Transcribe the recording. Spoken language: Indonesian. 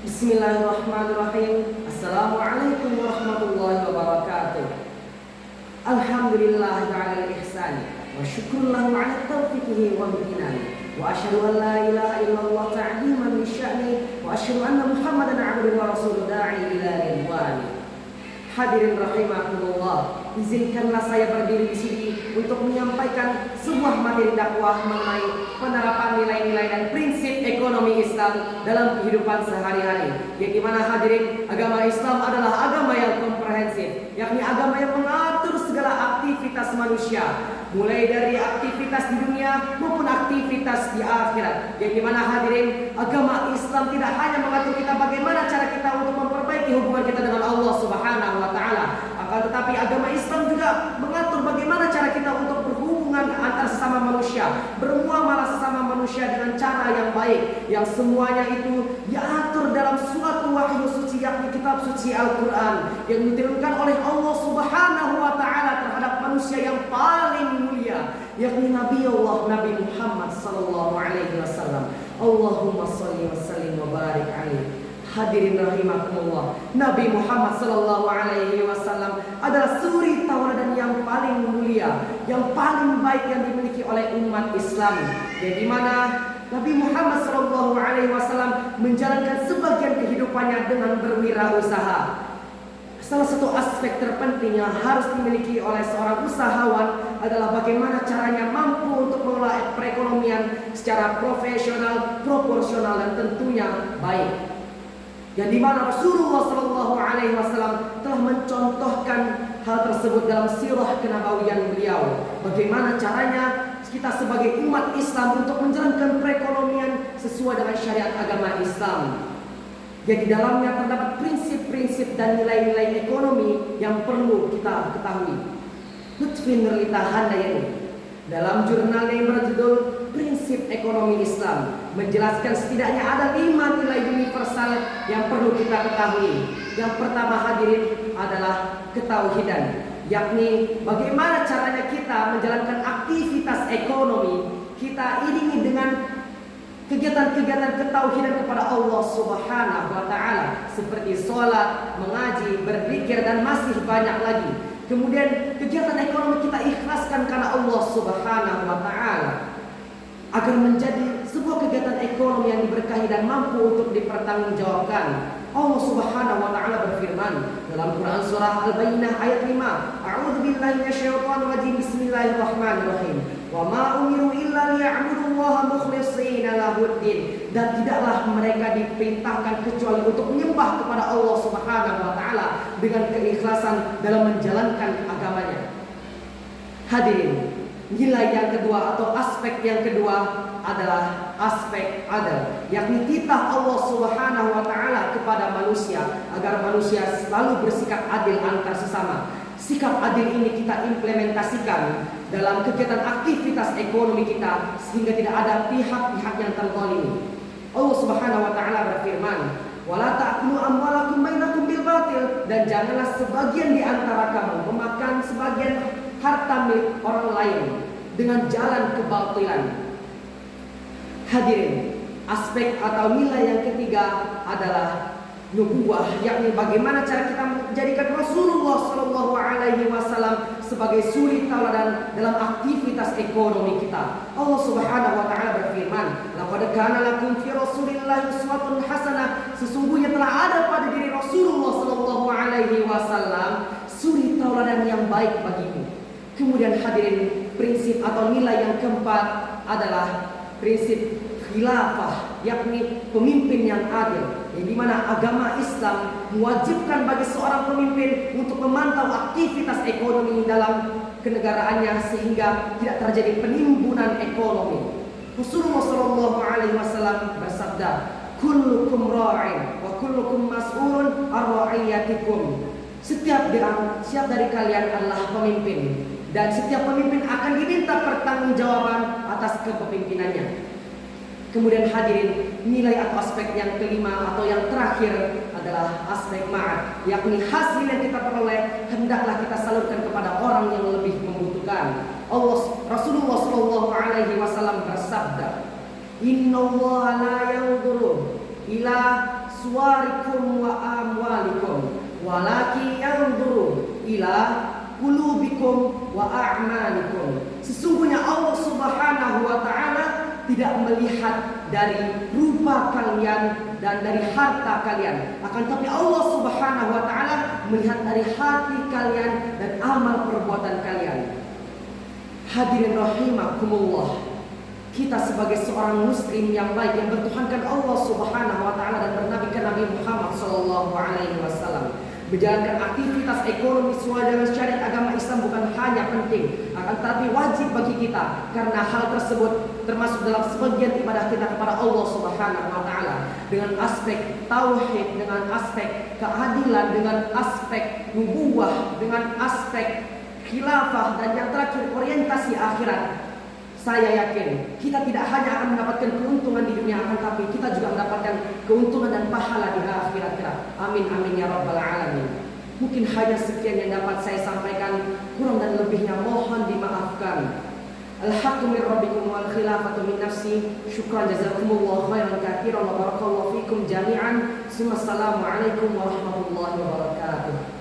Bismillahirrahmanirrahim. Assalamualaikum warahmatullahi wabarakatuh. Alhamdulillah ala al-ihsani wa syukrullahu ala taufiqihi wa bi'inani wa asyhadu an la ilaha illallah ta'ziman li sya'ni wa asyhadu anna Muhammadan 'abduhu wa rasuluhu da'i ila ridwani. Hadirin rahimakumullah, izinkanlah saya berdiri di sini untuk menyampaikan sebuah materi dakwah mengenai penerapan nilai-nilai dan prinsip ekonomi Islam dalam kehidupan sehari-hari. Yang dimana hadirin, agama Islam adalah agama yang komprehensif, yakni agama yang mengatur segala aktivitas manusia, mulai dari aktivitas di dunia maupun aktivitas di akhirat. Yang dimana hadirin, agama Islam tidak hanya mengatur kita bagaimana cara kita untuk memperbaiki hubungan kita dengan Allah Subhanahu wa taala, akan tetapi agama Islam juga mengatur bagaimana cara kita untuk berhubungan antar sesama manusia, bermuamalah sesama manusia dengan cara yang baik, yang semuanya itu diatur dalam suatu wahyu suci, yakni kitab suci Al-Quran yang diturunkan oleh Allah Subhanahu wa taala terhadap manusia yang paling mulia, yakni Nabi Allah Nabi Muhammad sallallahu alaihi wasallam. Allahumma shalli wa sallim wa barik alaihi. Hadirin rahimakumullah, Nabi Muhammad sallallahu alaihi wasallam adalah suri tauladan yang paling mulia, yang paling baik yang dimiliki oleh umat Islam. Yang dimana Nabi Muhammad sallallahu alaihi wasallam menjalankan sebagian kehidupannya dengan berwirausaha. Salah satu aspek terpenting yang harus dimiliki oleh seorang usahawan adalah bagaimana caranya mampu untuk mengelola perekonomian secara profesional, proporsional, dan tentunya baik. Yang dimana Rasulullah Shallallahu Alaihi Wasallam telah mencontohkan hal tersebut dalam sirah kenabawian beliau. Bagaimana caranya kita sebagai umat Islam untuk menjalankan perekonomian sesuai dengan syariat agama Islam. Jadi dalamnya terdapat prinsip-prinsip dan nilai-nilai ekonomi yang perlu kita ketahui. Lutfi Nurlita Handayani dalam jurnal yang berjudul Prinsip Ekonomi Islam menjelaskan setidaknya ada 5 nilai universal yang perlu kita ketahui. Yang pertama hadirin adalah ketauhidan, yakni bagaimana caranya kita menjalankan aktivitas ekonomi kita iringi dengan kegiatan-kegiatan ketauhidan kepada Allah Subhanahu wa taala seperti sholat, mengaji, berzikir, dan masih banyak lagi. Kemudian kegiatan ekonomi kita ikhlaskan karena Allah Subhanahu wa taala agar menjadi sebuah kegiatan ekonomi yang diberkahi dan mampu untuk dipertanggungjawabkan. Allah Subhanahu wa taala berfirman dalam Quran surah Al-Bayyinah ayat 5, A'udzu billahi minasyaitonir rajim. Bismillahirrahmanirrahim. Wa ma umiru illa liya'budullaha mukhlishina lahuddin. Dan tidaklah mereka diperintahkan kecuali untuk menyembah kepada Allah Subhanahu wa taala dengan keikhlasan dalam menjalankan agamanya. Hadirin, nilai yang kedua atau aspek yang kedua adalah aspek adil, yakni titah Allah Subhanahu wa taala kepada manusia agar manusia selalu bersikap adil antar sesama. Sikap adil ini kita implementasikan dalam kegiatan aktivitas ekonomi kita sehingga tidak ada pihak-pihak yang terzalimi. Allah Subhanahu wa taala berfirman, "Wala ta'kulu amwalakum bainakum bil batil." Dan janganlah sebagian di antara kamu memakan sebagian harta milik orang lain dengan jalan kebatilan. Hadirin, aspek atau nilai yang ketiga adalah nubuwah, yakni bagaimana cara kita menjadikan Rasulullah Shallallahu Alaihi Wasallam sebagai suri tauladan dalam aktivitas ekonomi kita. Allah Subhanahu Wa Taala berfirman, "Laqad kana lakum fi Rasulillahi uswatun hasanah." Sesungguhnya telah ada pada diri Rasulullah Shallallahu Alaihi Wasallam suri tauladan yang baik bagimu. Kemudian hadirin, prinsip atau nilai yang keempat adalah prinsip khilafah, yakni pemimpin yang adil, yang dimana agama Islam mewajibkan bagi seorang pemimpin untuk memantau aktivitas ekonomi dalam kenegaraannya sehingga tidak terjadi penimbunan ekonomi. Rasulullah Shallallahu Alaihi Wasallam bersabda, "Kullukum ra'in wa kullukum mas'ulun an ra'iyatikum." Setiap dari kalian adalah pemimpin, dan setiap pemimpin akan diminta pertanggungjawaban atas kepemimpinannya. Kemudian hadirin, nilai atau aspek yang kelima atau yang terakhir adalah aspek ma'ad, yakni hasil yang kita peroleh hendaklah kita salurkan kepada orang yang lebih membutuhkan. Rasulullah Shallallahu Alaihi Wasallam bersabda, "Innallaha la yanzuru ila suwarikum wa amwalikum, walakin yanzuru ila qulubikum wa a'malikum. Sesungguhnya Allah Subhanahu wa taala tidak melihat dari rupa kalian dan dari harta kalian, akan tapi Allah Subhanahu wa taala melihat dari hati kalian dan amal perbuatan kalian. Hadirin rahimakumullah, kita sebagai seorang muslim yang baik yang bertuhankan Allah Subhanahu wa taala dan bernabikan Nabi Muhammad sallallahu alaihi wasallam, menjalankan aktivitas ekonomi sesuai dengan syariat agama Islam bukan hanya penting, akan tetapi wajib bagi kita, karena hal tersebut termasuk dalam sebagian ibadah kita kepada Allah Subhanahu wa taala, dengan aspek tauhid, dengan aspek keadilan, dengan aspek nubuwah, dengan aspek khilafah, dan yang terakhir orientasi akhirat. Saya yakin kita tidak hanya akan mendapatkan keuntungan di dunia, akan tapi kita juga mendapatkan keuntungan dan pahala di akhirat kelak. Amin amin ya rabbal alamin. Mungkin hanya sekian yang dapat saya sampaikan, kurang dan lebihnya mohon dimaafkan. Al-haqqu min rabbikum wal khilafatu min nafsi. Syukran jazakumullah khairan katsiran wa barakallahu fikum jami'an. Assalamualaikum warahmatullahi wabarakatuh.